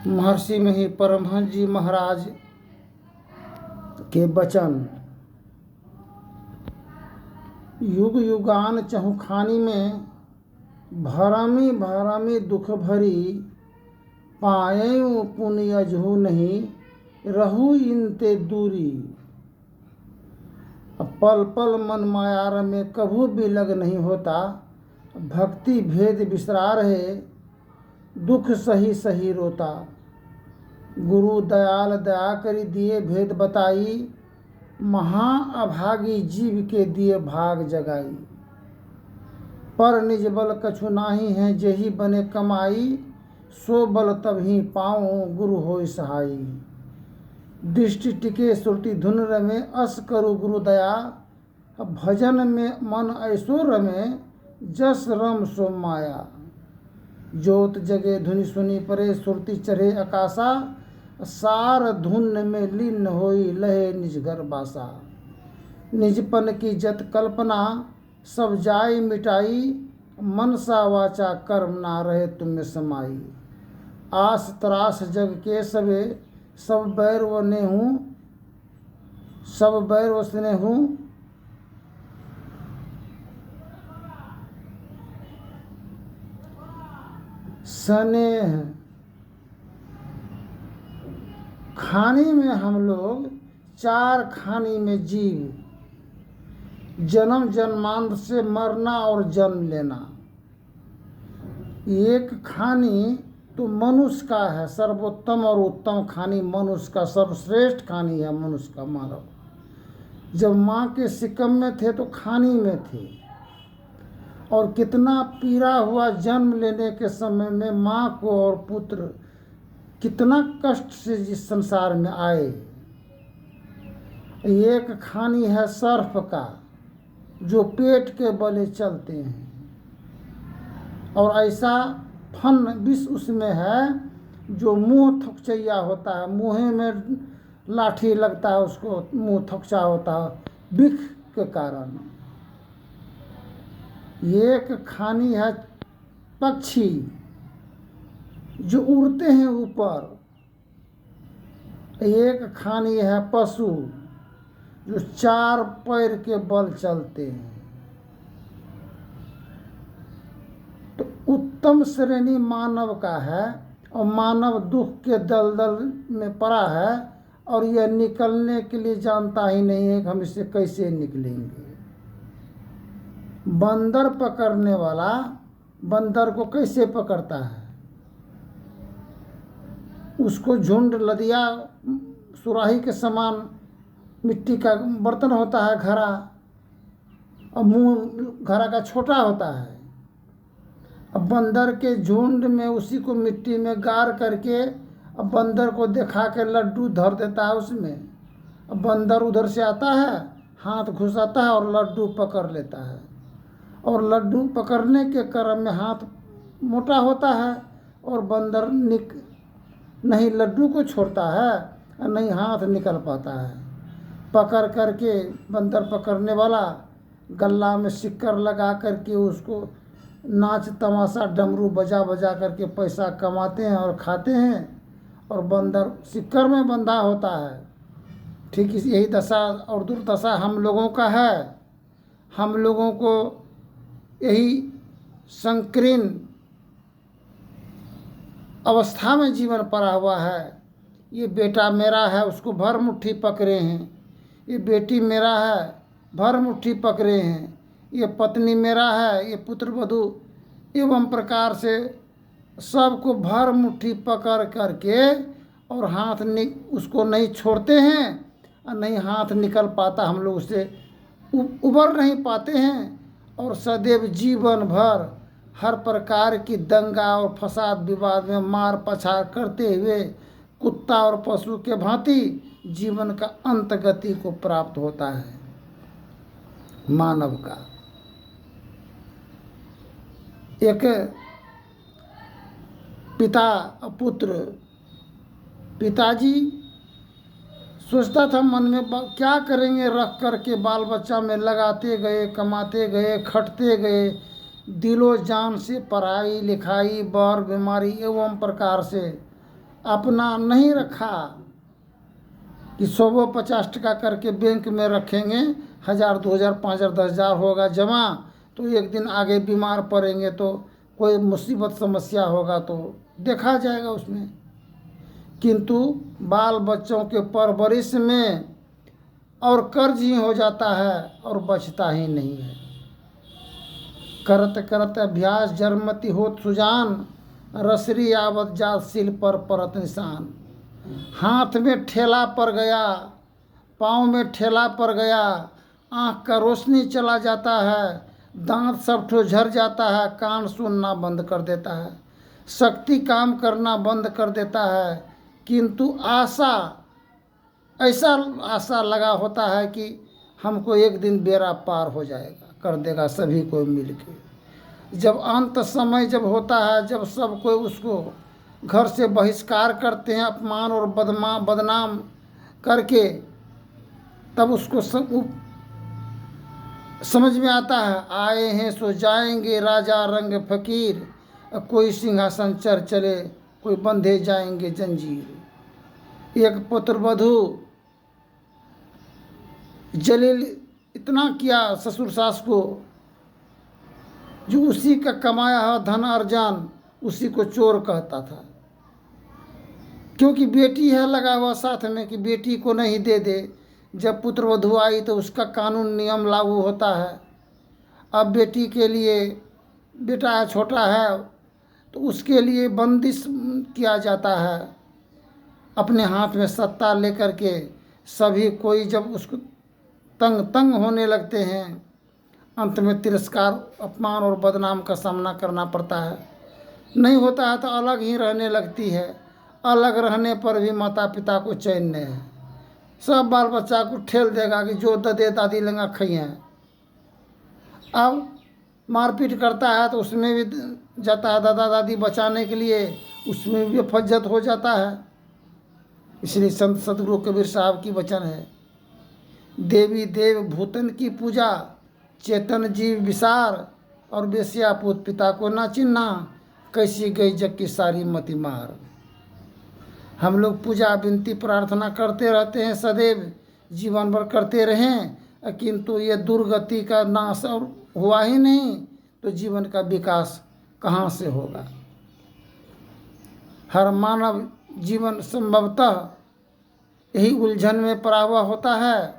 महर्षि में ही परमहंस जी महाराज के वचन। युग युगान चहुखानी में भरमी भरमी दुख भरी, पायऊ पुनि अजहू नहीं रहू इनते दूरी। पल पल मन मायार में कभू भी लग नहीं होता, भक्ति भेद बिसरा रहे दुख सही सही रोता। गुरु दयाल दया करी दिए भेद बताई, महा अभागी जीव के दिए भाग जगाई। पर निज बल कछु नाही है जेहि बने कमाई, सो बल तभी पाऊँ गुरु होय सहाई। दृष्टि टिके श्रुति धुन रमे, अस करु गुरु दया। भजन में मन ऐसो रमे, जस रम सो माया। जोत जगे धुनि सुनी परे, सुरति चढ़े आकाशा। सार धुन में लीन होई लहे निज घर बासा। निजपन की जत कल्पना सब जाय मिटाई, मनसा वाचा कर्म ना रहे तुम में समाई। आस त्रास जग के सबे, सब बैर व नेहूं, सब बैर व स्नेहूं। स्नेह खानी में हम लोग चार खानी में जीव, जन्म जन्मांत से मरना और जन्म लेना। एक खानी तो मनुष्य का है, सर्वोत्तम और उत्तम खानी मनुष्य का, सर्वश्रेष्ठ खानी है मनुष्य का मानव। जब माँ के सिकम में थे तो खानी में थे, और कितना पीड़ा हुआ जन्म लेने के समय में माँ को, और पुत्र कितना कष्ट से जिस संसार में आए। एक खानी है सर्प का, जो पेट के बले चलते हैं, और ऐसा फन विष उसमें है जो मुंह थकचैया होता है, मुँह में लाठी लगता है उसको, मुंह थकचा होता है विष के कारण। एक खानी है पक्षी जो उड़ते हैं ऊपर। एक खानी है पशु जो चार पैर के बल चलते हैं। तो उत्तम श्रेणी मानव का है, और मानव दुख के दलदल में पड़ा है, और यह निकलने के लिए जानता ही नहीं है कि हम इससे कैसे निकलेंगे। बंदर पकड़ने वाला बंदर को कैसे पकड़ता है? उसको झुंड लदिया सुराही के समान मिट्टी का बर्तन होता है घड़ा, और मुंह घड़ा का छोटा होता है। अब बंदर के झुंड में उसी को मिट्टी में गाड़ करके अब बंदर को दिखा के लड्डू धर देता है उसमें। अब बंदर उधर से आता है, हाथ घुसाता है और लड्डू पकड़ लेता है। और लड्डू पकड़ने के क्रम में हाथ मोटा होता है, और बंदर नहीं लड्डू को छोड़ता है और नहीं हाथ निकल पाता है। पकड़ करके बंदर पकड़ने वाला गला में सिक्कर लगा करके उसको नाच तमाशा डमरू बजा बजा करके पैसा कमाते हैं और खाते हैं, और बंदर सिक्कर में बंधा होता है। ठीक यही दशा और दुर्दशा हम लोगों का है। हम लोगों को यही संकीर्ण अवस्था में जीवन पड़ा हुआ है। ये बेटा मेरा है, उसको भर मुट्ठी पकड़े हैं। ये बेटी मेरा है, भर मुट्ठी पकड़े हैं। ये पत्नी मेरा है, ये पुत्र वधू, एवं प्रकार से सबको भर मुट्ठी पकड़ करके, और हाथ उसको नहीं छोड़ते हैं, और नहीं हाथ निकल पाता, हम लोग उससे उबर नहीं पाते हैं। और सदैव जीवन भर हर प्रकार की दंगा और फसाद विवाद में मार पछाड़ करते हुए कुत्ता और पशु के भांति जीवन का अंत गति को प्राप्त होता है मानव का। एक पिता पुत्र, पिताजी सोचता था मन में क्या करेंगे, रख करके बाल बच्चा में लगाते गए, कमाते गए, खटते गए, दिलो जान से पढ़ाई लिखाई बर बीमारी एवं प्रकार से अपना नहीं रखा कि 150 टका करके बैंक में रखेंगे, 1000 2000 5000 10,000 होगा जमा, तो एक दिन आगे बीमार पड़ेंगे तो कोई मुसीबत समस्या होगा तो देखा जाएगा उसमें। किंतु बाल बच्चों के परवरिश में और कर्ज ही हो जाता है और बचता ही नहीं है। करत करत अभ्यास जरमति होत सुजान, रसरी आवत जात सिल पर परत निशान। हाथ में ठेला पड़ गया, पाँव में ठेला पड़ गया, आँख का रोशनी चला जाता है, दांत सब ठो झड़ जाता है, कान सुनना बंद कर देता है, शक्ति काम करना बंद कर देता है। किंतु आशा, ऐसा आशा लगा होता है कि हमको एक दिन बेड़ा पार हो जाएगा, कर देगा सभी को मिल के। जब अंत समय जब होता है, जब सब कोई उसको घर से बहिष्कार करते हैं, अपमान और बदनाम करके, तब उसको सब समझ में आता है, आए हैं सो जाएंगे राजा रंग फकीर, कोई सिंहासन चढ़ चले, कोई बंधे जाएंगे जंजीर। एक पुत्रवधू जलील इतना किया ससुर सास को, जो उसी का कमाया हुआ धन अर्जन उसी को चोर कहता था, क्योंकि बेटी है लगा हुआ साथ में कि बेटी को नहीं दे दे। जब पुत्रवधू आई तो उसका कानून नियम लागू होता है। अब बेटी के लिए, बेटा है छोटा है तो उसके लिए बंदिश किया जाता है, अपने हाथ में सत्ता लेकर के। सभी कोई जब उसको तंग होने लगते हैं, अंत में तिरस्कार, अपमान और बदनाम का सामना करना पड़ता है। नहीं होता है तो अलग ही रहने लगती है। अलग रहने पर भी माता पिता को चैन नहीं है, सब बाल बच्चा को ठेल देगा कि जो ददे दादी लंगा खई हैं। अब मारपीट करता है तो उसमें भी जाता है, दादा दादी बचाने के लिए उसमें भी फज्जत हो जाता है। इसलिए संत सदगुरु कबीर साहब की वचन है, देवी देव भूतन की पूजा, चेतन जीव विसार, और बेसिया पूत पिता को ना चिन्हा, कैसी गई जग की सारी मति मार। हम लोग पूजा विनती प्रार्थना करते रहते हैं, सदैव जीवन भर करते रहें, किंतु ये दुर्गति का नाश और हुआ ही नहीं तो जीवन का विकास कहाँ से होगा। हर मानव जीवन संभवतः यही उलझन में पड़ा हुआ होता है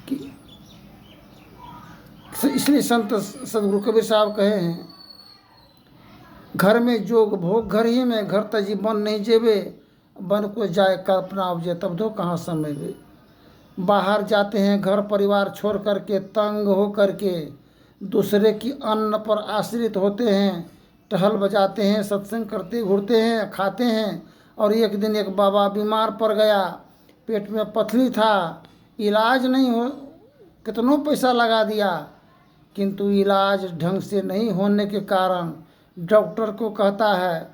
कि इसलिए संत सदगुरु कबीर साहब कहे हैं, घर में जोग भोग घर ही में, घर तजी बन नहीं जेबे, बन को जाए कल्पना उपजे तब दो कहाँ समय वे। बाहर जाते हैं घर परिवार छोड़ करके, तंग हो करके, दूसरे की अन्न पर आश्रित होते हैं, टहल बजाते हैं, सत्संग करते घूरते हैं, खाते हैं। और एक दिन एक बाबा बीमार पड़ गया, पेट में पथरी था, इलाज नहीं हो, कितनों पैसा लगा दिया, किंतु इलाज ढंग से नहीं होने के कारण डॉक्टर को कहता है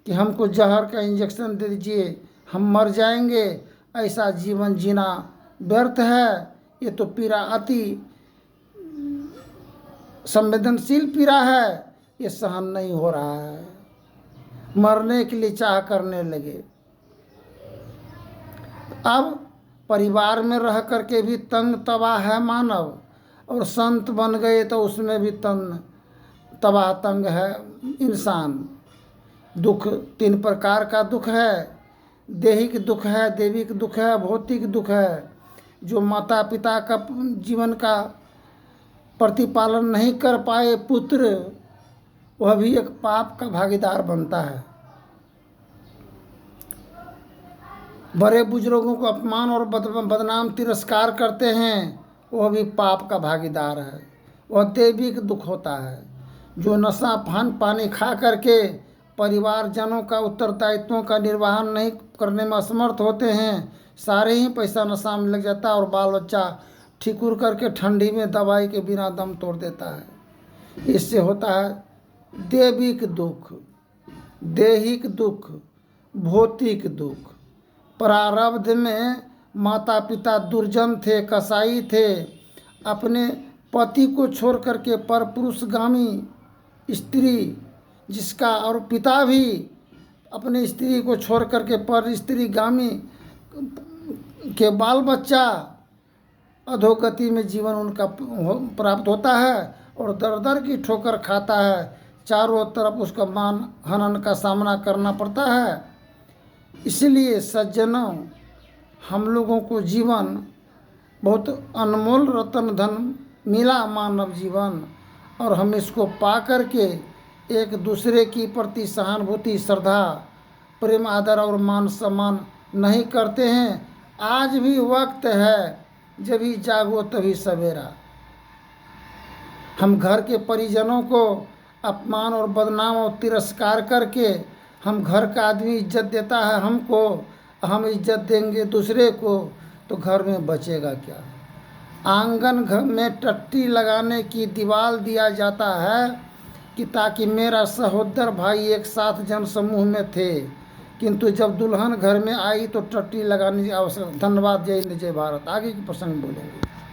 कि हमको जहर का इंजेक्शन दे दीजिए, हम मर जाएंगे, ऐसा जीवन जीना व्यर्थ है। ये तो पीड़ा अति संवेदनशील पीड़ा है, ये सहन नहीं हो रहा है। मरने के लिए चाह करने लगे। अब परिवार में रह करके भी तंग तबाह है मानव, और संत बन गए तो उसमें भी तबाह तंग है इंसान। दुख 3 प्रकार का दुख है, देहिक दुख है, देविक दुख है, भौतिक दुख है। जो माता पिता का जीवन का प्रतिपालन नहीं कर पाए पुत्र, वह भी एक पाप का भागीदार बनता है। बड़े बुजुर्गों को अपमान और बदनाम तिरस्कार करते हैं, वह भी पाप का भागीदार है, वह दैविक दुख होता है। जो नशा पानी खा करके परिवारजनों का उत्तरदायित्वों का निर्वहन नहीं करने में असमर्थ होते हैं, सारे ही पैसा नशा में लग जाता है और बाल बच्चा ठिकुर करके ठंडी में दवाई के बिना दम तोड़ देता है। इससे होता है दैविक दुख, देहिक दुख, भौतिक दुख। प्रारब्ध में माता पिता दुर्जन थे, कसाई थे, अपने पति को छोड़ करके परपुरुषगामी स्त्री जिसका, और पिता भी अपनी स्त्री को छोड़ करके पर स्त्री गामी के बाल बच्चा अधोगति में जीवन उनका प्राप्त होता है और दर दर की ठोकर खाता है। चारों तरफ उसका मान हनन का सामना करना पड़ता है। इसलिए सज्जनों, हम लोगों को जीवन बहुत अनमोल रतन धन मिला मानव जीवन, और हम इसको पा करके एक दूसरे की प्रति सहानुभूति, श्रद्धा, प्रेम, आदर और मान सम्मान नहीं करते हैं। आज भी वक्त है, जब भी जागो तभी सवेरा। हम घर के परिजनों को अपमान और बदनाम और तिरस्कार करके, हम घर का आदमी इज्जत देता है हमको, हम इज्जत देंगे दूसरे को, तो घर में बचेगा क्या। आंगन घर में टट्टी लगाने की दीवार दिया जाता है कि ताकि मेरा सहोदर भाई एक साथ जनसमूह में थे, किंतु जब दुल्हन घर में आई तो टट्टी लगाने की आवश्यकता। धन्यवाद। जय हिंद, जय भारत। आगे की प्रसंग बोलेंगे।